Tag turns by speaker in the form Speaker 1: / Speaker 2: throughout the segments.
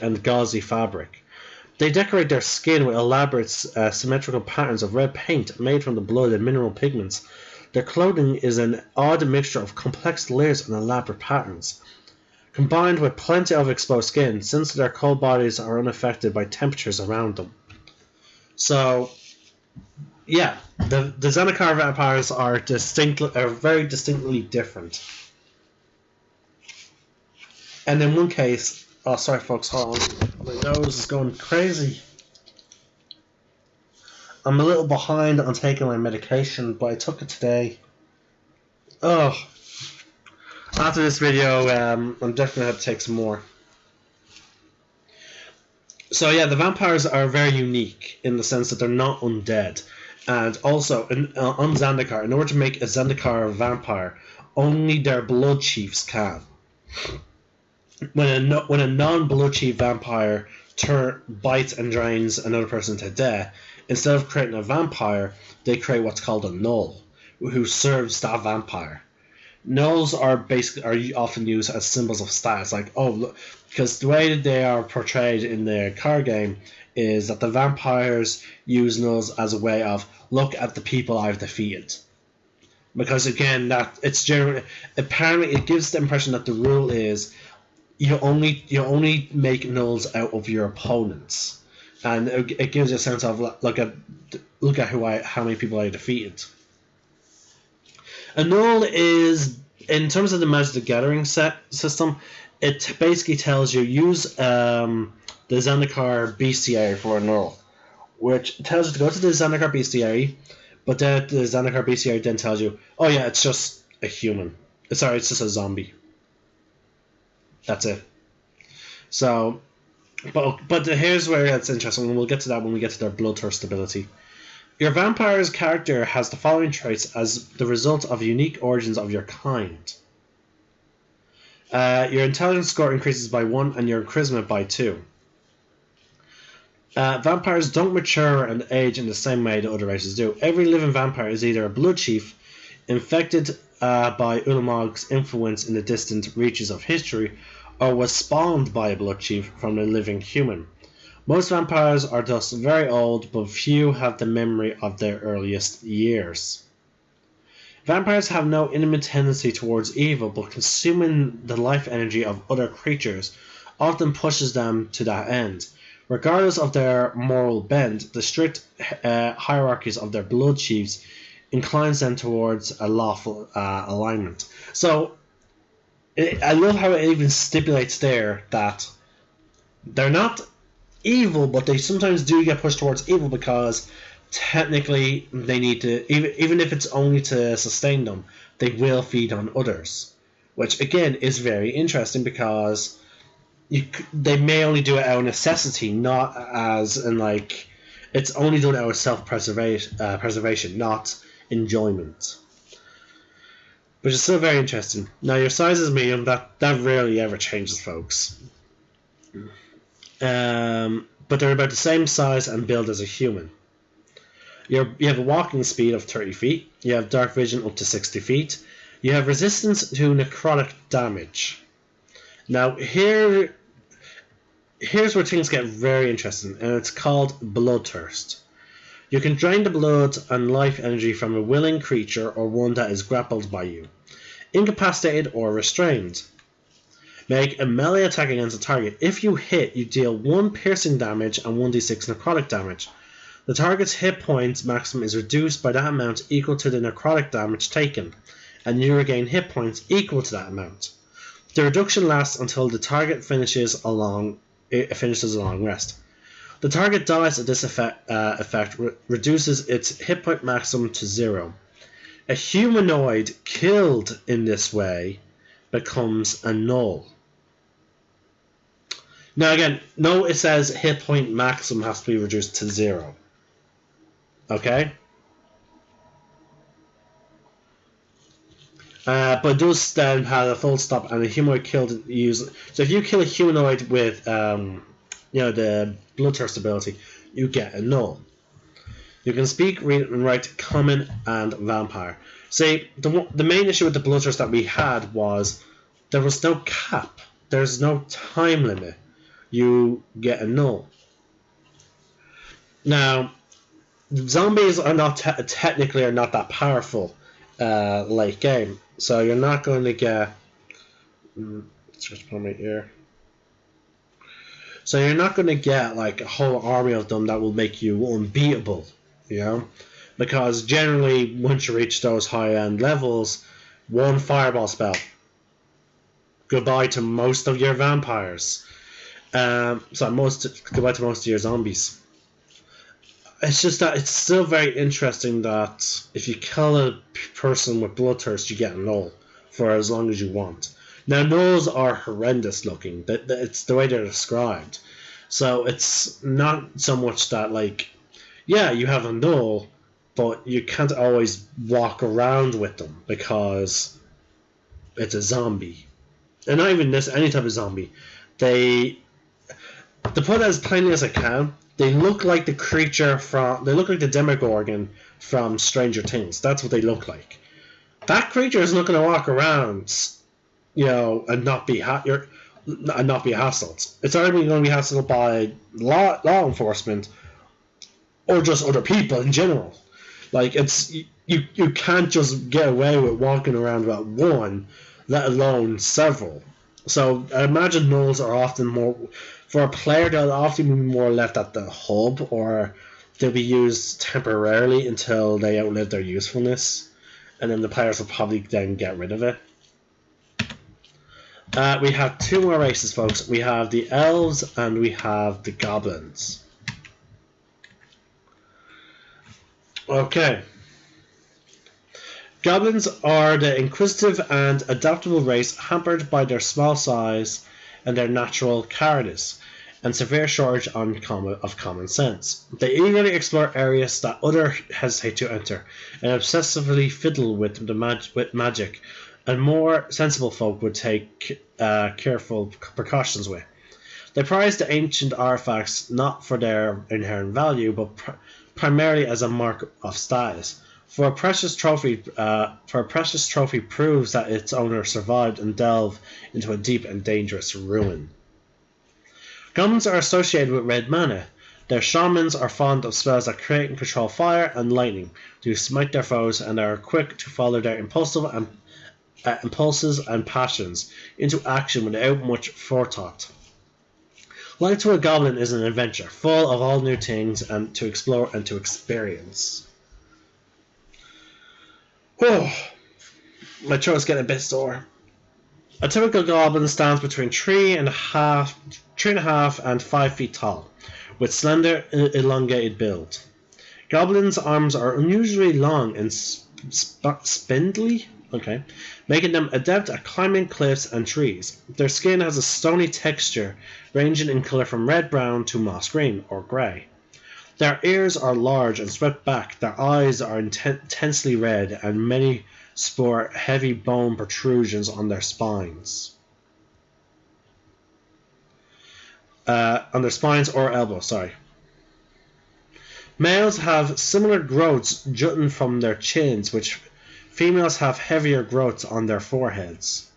Speaker 1: and gauzy fabric. They decorate their skin with elaborate symmetrical patterns of red paint made from the blood and mineral pigments. Their clothing is an odd mixture of complex layers and elaborate patterns, combined with plenty of exposed skin, since their cold bodies are unaffected by temperatures around them. So, yeah, the Zendikar vampires are very distinctly different. And in one case, oh sorry folks, hold on, my nose is going crazy. I'm a little behind on taking my medication, but I took it today. Oh, after this video, I'm definitely going to have to take some more. So yeah, the vampires are very unique in the sense that they're not undead. And also, on Zendikar, in order to make a Zendikar vampire, only their blood chiefs can. When a non-blood chief vampire bites and drains another person to death, instead of creating a vampire, they create what's called a gnoll, who serves that vampire. Gnolls are often used as symbols of status, like, oh look, because the way that they are portrayed in the card game is that the vampires use gnolls as a way of, look at the people I've defeated. Because again, that it's generally, apparently it gives the impression that the rule is you only make gnolls out of your opponents, and it gives you a sense of look at how many people I defeated. A gnoll is, in terms of the Magic the Gathering system, it basically tells you use the Zendikar bestiary for a gnoll, which tells you to go to the Zendikar bestiary, but then the Zendikar bestiary then tells you, oh yeah, it's just a human. Sorry, it's just a zombie. That's it. So, but here's where it's interesting, and we'll get to that when we get to their bloodthirst ability. Your vampire's character has the following traits as the result of unique origins of your kind. Your intelligence score increases by 1 and your charisma by 2. Vampires don't mature and age in the same way that other races do. Every living vampire is either a blood chief, infected by Ulamog's influence in the distant reaches of history, or was spawned by a blood chief from a living human. Most vampires are thus very old, but few have the memory of their earliest years. Vampires have no intimate tendency towards evil, but consuming the life energy of other creatures often pushes them to that end. Regardless of their moral bent, the strict hierarchies of their blood chiefs inclines them towards a lawful alignment. So, I love how it even stipulates there that they're not evil, but they sometimes do get pushed towards evil because technically they need to, even if it's only to sustain them, they will feed on others, which again is very interesting because they may only do it out of necessity, not as in like it's only done out of self-preservation, not enjoyment, which is still very interesting. Now your size is medium, that rarely ever changes, folks. But they're about the same size and build as a human. You have a walking speed of 30 feet. You have dark vision up to 60 feet. You have resistance to necrotic damage. Now here's where things get very interesting, and it's called bloodthirst. You can drain the blood and life energy from a willing creature or one that is grappled by you, incapacitated or restrained. Make a melee attack against a target. If you hit, you deal 1 piercing damage and 1d6 necrotic damage. The target's hit points maximum is reduced by that amount equal to the necrotic damage taken, and you regain hit points equal to that amount. The reduction lasts until the target finishes a long rest. The target dies at this effect reduces its hit point maximum to 0. A humanoid killed in this way becomes a gnoll. Now again, no, it says hit point maximum has to be reduced to 0. Okay? But it does then have a full stop, and a humanoid killed so if you kill a humanoid with the bloodthirst ability, you get a gnoll. You can speak, read, and write common and vampire. See, the main issue with the bloodthirst that we had was there was no cap. There's no time limit. you get a null. Now, zombies are not technically are not that powerful late game, so you're not going to get. Let's just put my ear. So you're not going to get like a whole army of them that will make you unbeatable, you know, because generally once you reach those high end levels, one fireball spell, goodbye to most of your vampires. Goodbye to most of your zombies. It's just that it's still very interesting that if you kill a person with bloodthirst, you get a null for as long as you want. Now, nulls are horrendous looking. It's the way they're described. So it's not so much that, like, yeah, you have a null, but you can't always walk around with them because it's a zombie. And not even any type of zombie. To put it as plainly as I can, they look like the creature they look like the Demogorgon from Stranger Things. That's what they look like. That creature is not going to walk around, you know, and not be hassled. It's either going to be hassled by law enforcement or just other people in general. Like, it's you can't just get away with walking around about one, let alone several. So I imagine nulls are often more, for a player, they'll often be more left at the hub, or they'll be used temporarily until they outlive their usefulness, and then the players will probably then get rid of it. We have two more races, folks. We have the elves and we have the goblins. Okay. Goblins are the inquisitive and adaptable race hampered by their small size and their natural cowardice and severe shortage of common sense. They eagerly explore areas that others hesitate to enter and obsessively fiddle with magic, and more sensible folk would take careful precautions with. They prize the ancient artifacts not for their inherent value, but primarily as a mark of status. For a precious trophy proves that its owner survived and delved into a deep and dangerous ruin. Goblins are associated with red mana. Their shamans are fond of spells that create and control fire and lightning to smite their foes, and are quick to follow their impulses and passions into action without much forethought. Life to a goblin is an adventure, full of all new things and to explore and to experience. Oh, my throat's getting a bit sore. A typical goblin stands between 3.5 and 5 feet tall, with slender, elongated build. Goblins' arms are unusually long and spindly, making them adept at climbing cliffs and trees. Their skin has a stony texture, ranging in colour from red-brown to moss green or grey. Their ears are large and swept back, their eyes are intensely red, and many sport heavy bone protrusions on their spines. On their spines or elbows, sorry. Males have similar growths jutting from their chins, which females have heavier growths on their foreheads.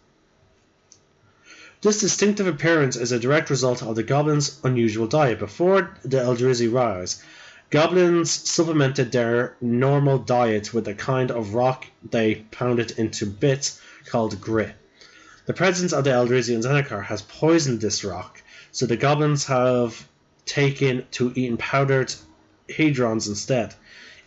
Speaker 1: This distinctive appearance is a direct result of the goblins' unusual diet. Before the Eldrazi rise, goblins supplemented their normal diet with a kind of rock they pounded into bits called grit. The presence of the Eldrazi in Zendikar has poisoned this rock, so the goblins have taken to eating powdered hadrons instead.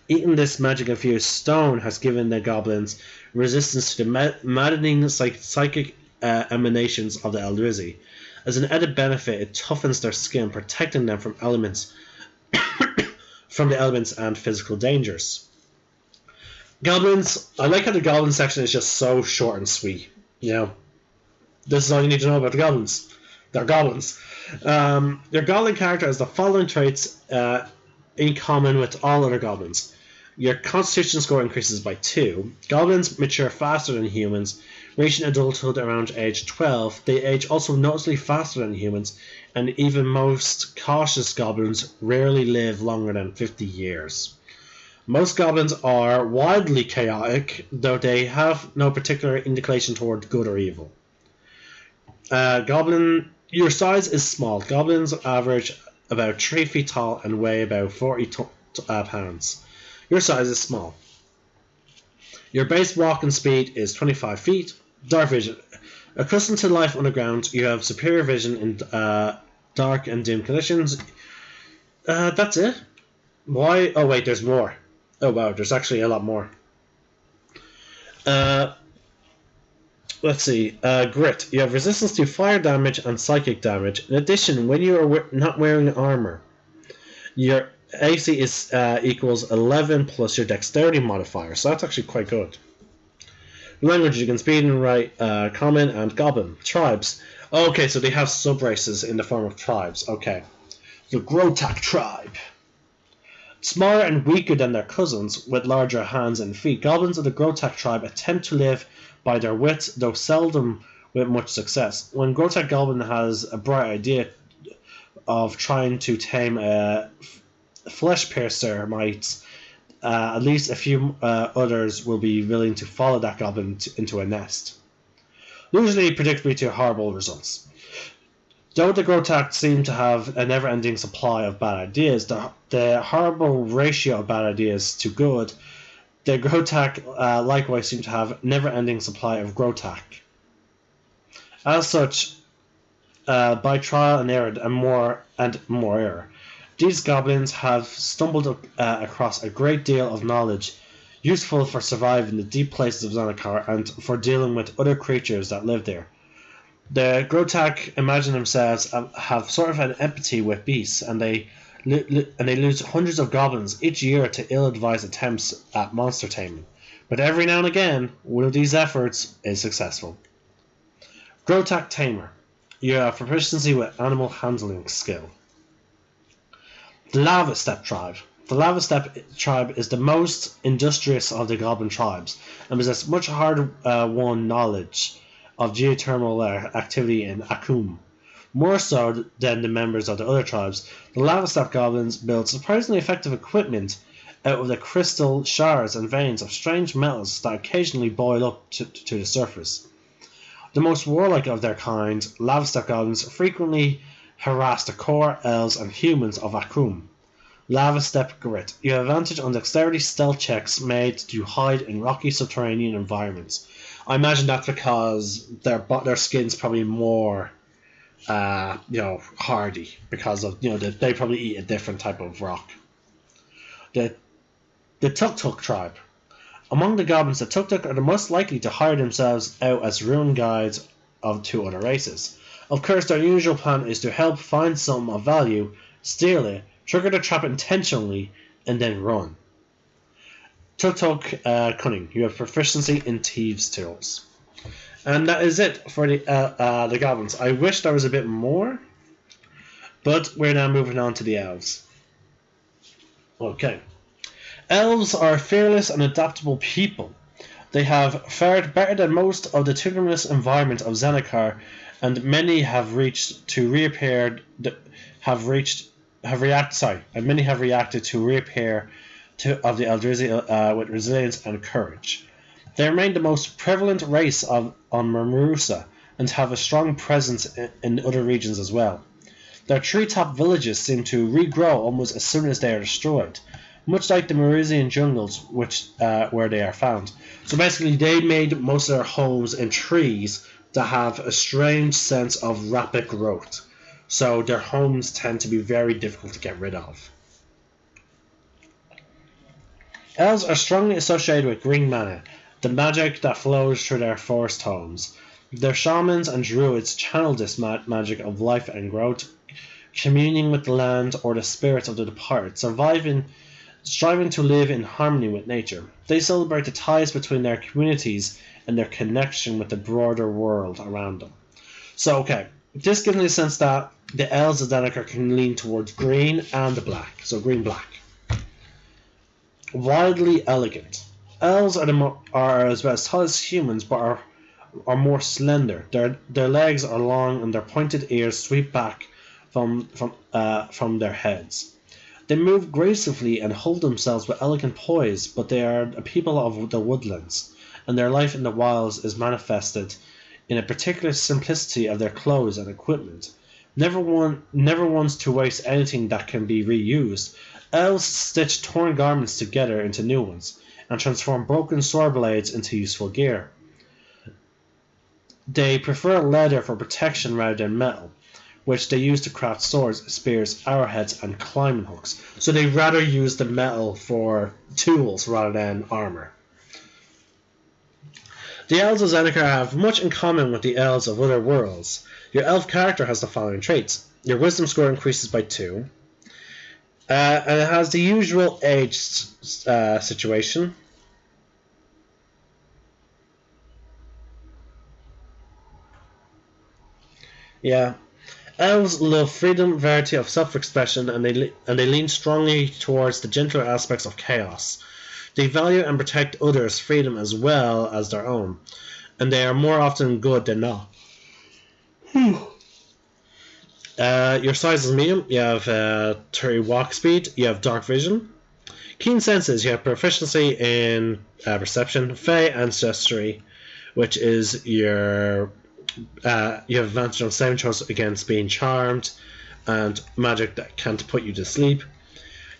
Speaker 1: Eating this magic-infused stone has given the goblins resistance to the maddening psychic emanations of the Eldrazi. As an added benefit, it toughens their skin, protecting them from from the elements and physical dangers. Goblins, I like how the goblin section is just so short and sweet. You know, this is all you need to know about the goblins. They're goblins. Your goblin character has the following traits in common with all other goblins. Your constitution score increases by 2. Goblins mature faster than humans, reaching adulthood around age 12. They age also noticeably faster than humans, and even most cautious goblins rarely live longer than 50 years. Most goblins are wildly chaotic, though they have no particular indication toward good or evil. Goblin Your size is small. Goblins average about 3 feet tall and weigh about 40 pounds. Your size is small. Your base walking speed is 25 feet. Dark vision. Accustomed to life underground, you have superior vision in dark and dim conditions. That's it. Why? Oh wait, there's more. Oh wow, there's actually a lot more. Let's see. Grit. You have resistance to fire damage and psychic damage. In addition, when you are not wearing armor, your AC is equals 11 plus your dexterity modifier, so that's actually quite good. Language, you can speak and write Common and Goblin. Tribes. Okay, so they have sub-races in the form of tribes. Okay. The Grotak tribe. Smaller and weaker than their cousins, with larger hands and feet, goblins of the Grotak tribe attempt to live by their wits, though seldom with much success. When Grotak Goblin has a bright idea of trying to tame a flesh piercer mites, at least a few others will be willing to follow that goblin into a nest. Usually predictably to horrible results. Though the Grotak seem to have a never-ending supply of bad ideas, the horrible ratio of bad ideas to good, the Grotak likewise seem to have a never-ending supply of Grotak. As such, by trial and error and more error, these goblins have stumbled across a great deal of knowledge useful for surviving the deep places of Zendikar and for dealing with other creatures that live there. The Grotak imagine themselves have sort of an empathy with beasts, and they lose hundreds of goblins each year to ill-advised attempts at monster taming. But every now and again, one of these efforts is successful. Grotak Tamer. You have proficiency with animal handling skill. The Lava Steppe tribe. The Lava Steppe tribe is the most industrious of the goblin tribes and possesses much hard-won knowledge of geothermal activity in Akum. More so than the members of the other tribes, the Lava Steppe goblins build surprisingly effective equipment out of the crystal shards and veins of strange metals that occasionally boil up to the surface. The most warlike of their kind, Lava Steppe goblins frequently harass the core elves and humans of Akum. Lava Steppe Grit. You have advantage on dexterity stealth checks made to hide in rocky subterranean environments. I imagine that's because their skin's probably more, hardy because of they probably eat a different type of rock. The Tuk-Tuk tribe. Among the goblins, the Tuk-Tuk are the most likely to hire themselves out as ruin guides to other races. Of course, their usual plan is to help find something of value, steal it, trigger the trap intentionally, and then run. Tuk-Tuk Cunning. You have proficiency in Thieves' Tools. And that is it for the goblins. I wish there was a bit more, but we're now moving on to the elves. Okay. Elves are fearless and adaptable people. They have fared better than most of the tumultuous environment of Zendikar, and many have reacted to reappear of the Eldrazi with resilience and courage. They remain the most prevalent race on Mermusa and have a strong presence in other regions as well. Their treetop villages seem to regrow almost as soon as they are destroyed, much like the Marusian jungles where they are found. So basically they made most of their homes in trees that have a strange sense of rapid growth. So their homes tend to be very difficult to get rid of. Elves are strongly associated with green mana, the magic that flows through their forest homes. Their shamans and druids channel this magic of life and growth, communing with the land or the spirits of the departed, striving to live in harmony with nature. They celebrate the ties between their communities and their connection with the broader world around them. So, okay, this gives me a sense that the elves of Zendikar can lean towards green and the black, so green-black. Wildly elegant. Elves are as well as tall as humans, but are more slender. Their legs are long, and their pointed ears sweep back from their heads. They move gracefully and hold themselves with elegant poise, but they are a people of the woodlands, and their life in the wilds is manifested in a particular simplicity of their clothes and equipment. Never wants to waste anything that can be reused. Elves stitch torn garments together into new ones, and transform broken sword blades into useful gear. They prefer leather for protection rather than metal, which they use to craft swords, spears, arrowheads, and climbing hooks. So they rather use the metal for tools rather than armor. The elves of Zendikar have much in common with the elves of other worlds. Your elf character has the following traits. Your wisdom score increases by 2. And it has the usual age situation. Yeah. Elves love freedom, variety of self-expression, and they lean strongly towards the gentler aspects of chaos. They value and protect others' freedom as well as their own, and they are more often good than not. Your size is medium. You have 30 walk speed. You have dark vision. Keen senses. You have proficiency in perception. Fey ancestry, which is your you have advantage on saving throws against being charmed, and magic that can't put you to sleep.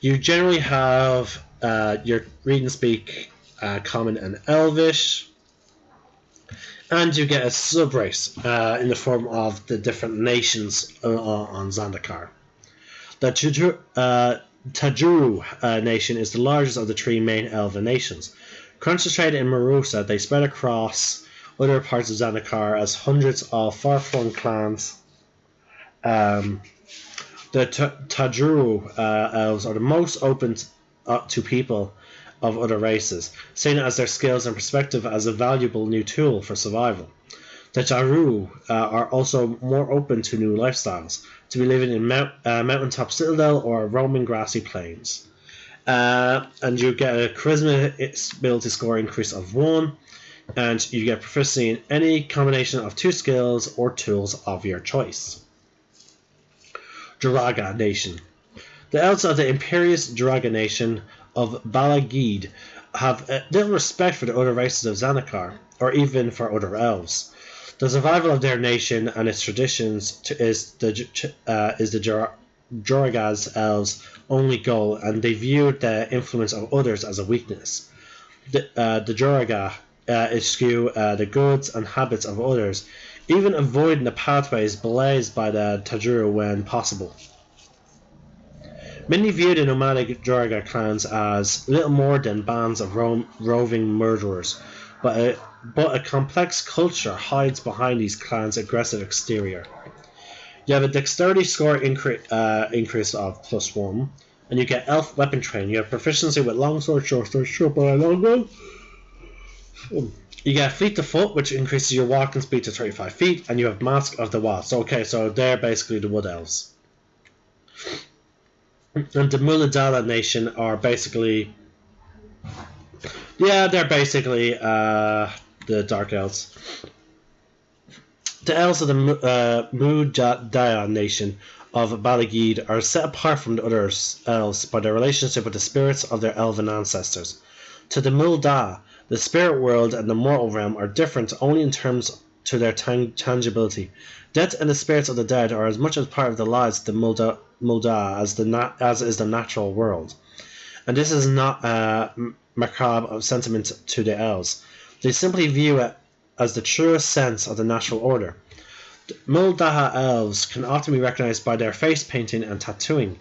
Speaker 1: You generally have your read and speak common and elvish, and you get a subrace in the form of the different nations on Zendikar. The Tajuru nation is the largest of the 3 main elven nations. Concentrated in Marusa, they spread across other parts of Zendikar as hundreds of far-flung clans. The Tajuru elves are the most open to people of other races, seeing as their skills and perspective as a valuable new tool for survival. The Tajuru are also more open to new lifestyles, to be living in mountaintop citadel or roaming grassy plains. And you get a charisma ability score increase of 1, and you get proficiency in any combination of 2 skills or tools of your choice. Jaraga Nation. The elves of the Imperious Jaraga Nation of Balagid have little respect for the other races of Zendikar, or even for other elves. The survival of their nation and its traditions is the Joraga's elves' only goal, and they view the influence of others as a weakness. The Joraga eschew the goods and habits of others, even avoiding the pathways blazed by the Tajuru when possible. Many view the nomadic Joraga clans as little more than bands of roving murderers, but a complex culture hides behind these clans' aggressive exterior. You have a dexterity score increase of +1, and you get elf weapon training. You have proficiency with longsword, shortsword, shortbow, and longbow. You get fleet of foot, which increases your walking speed to 35 feet, and you have Mask of the Wild. So they're basically the Wood Elves. And the Muladala Nation are basically... yeah, they're basically the Dark Elves. The Elves of the Mudaya Nation of Balagid are set apart from the other elves by their relationship with the spirits of their elven ancestors. To the Mulda, the spirit world and the mortal realm are different only in terms to their tangibility. Death and the spirits of the dead are as much a part of the lives of the Mulda as is the natural world. And this is not a macabre sentiment to the elves. They simply view it as the truest sense of the natural order. Muldaha elves can often be recognized by their face painting and tattooing.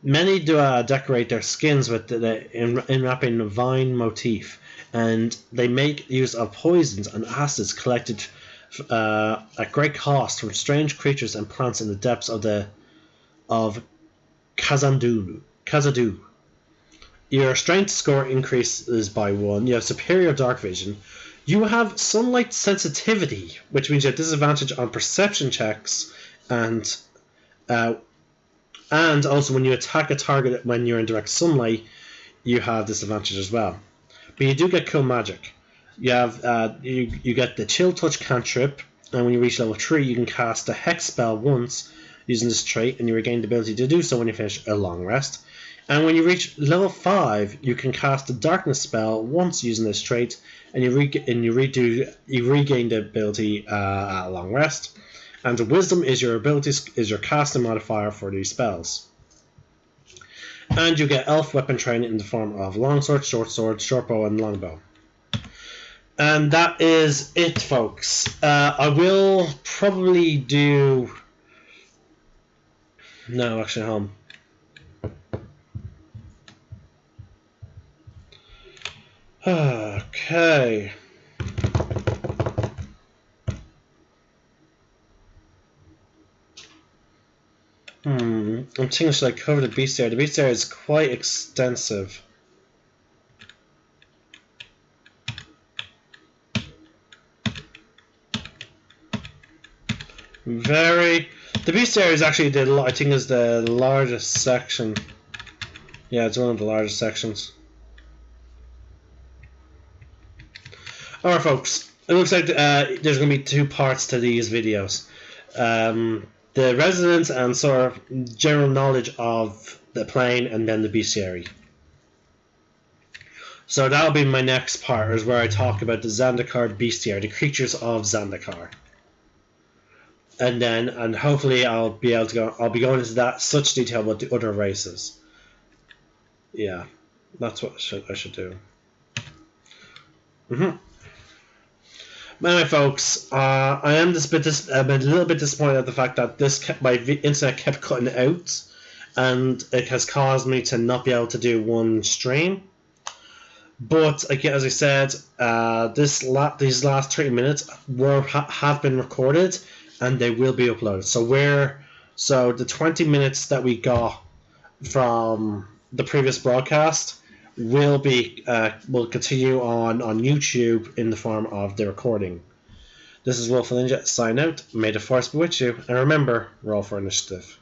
Speaker 1: Many do decorate their skins with the enwrapping vine motif, and they make use of poisons and acids collected at great cost from strange creatures and plants in the depths of Khazadu. Your strength score increases by 1. You have superior dark vision. You have sunlight sensitivity, which means you have disadvantage on perception checks, and also when you attack a target when you're in direct sunlight, you have disadvantage as well. But you do get cool magic. You have you get the Chill Touch cantrip, and when you reach level 3, you can cast the Hex spell once using this trait, and you regain the ability to do so when you finish a long rest. And when you reach level 5, you can cast a darkness spell once using this trait, and you regain the ability at a long rest. And the wisdom is your casting modifier for these spells. And you get elf weapon training in the form of longsword, short sword, short bow, and longbow. And that is it, folks. I will probably do... No, actually, home. Okay. I'm thinking, should I cover the bestiary? The bestiary is quite extensive. The bestiary is actually I think is the largest section. Yeah, it's one of the largest sections. Alright, folks. It looks like there's going to be 2 parts to these videos. The residence and sort of general knowledge of the plane, and then the bestiary. So that'll be my next part, is where I talk about the Zendikar bestiary, the creatures of Zendikar. And hopefully I'll be going into that such detail about the other races. Yeah, that's what I should do. Anyway, folks, I am a little bit disappointed at the fact that my internet kept cutting out, and it has caused me to not be able to do one stream. But again, as I said, these last 30 minutes have been recorded, and they will be uploaded. So the 20 minutes that we got from the previous broadcast will continue on YouTube in the form of the recording. This is Wolf Ninja, sign out. May the force be with you, and remember, roll for initiative.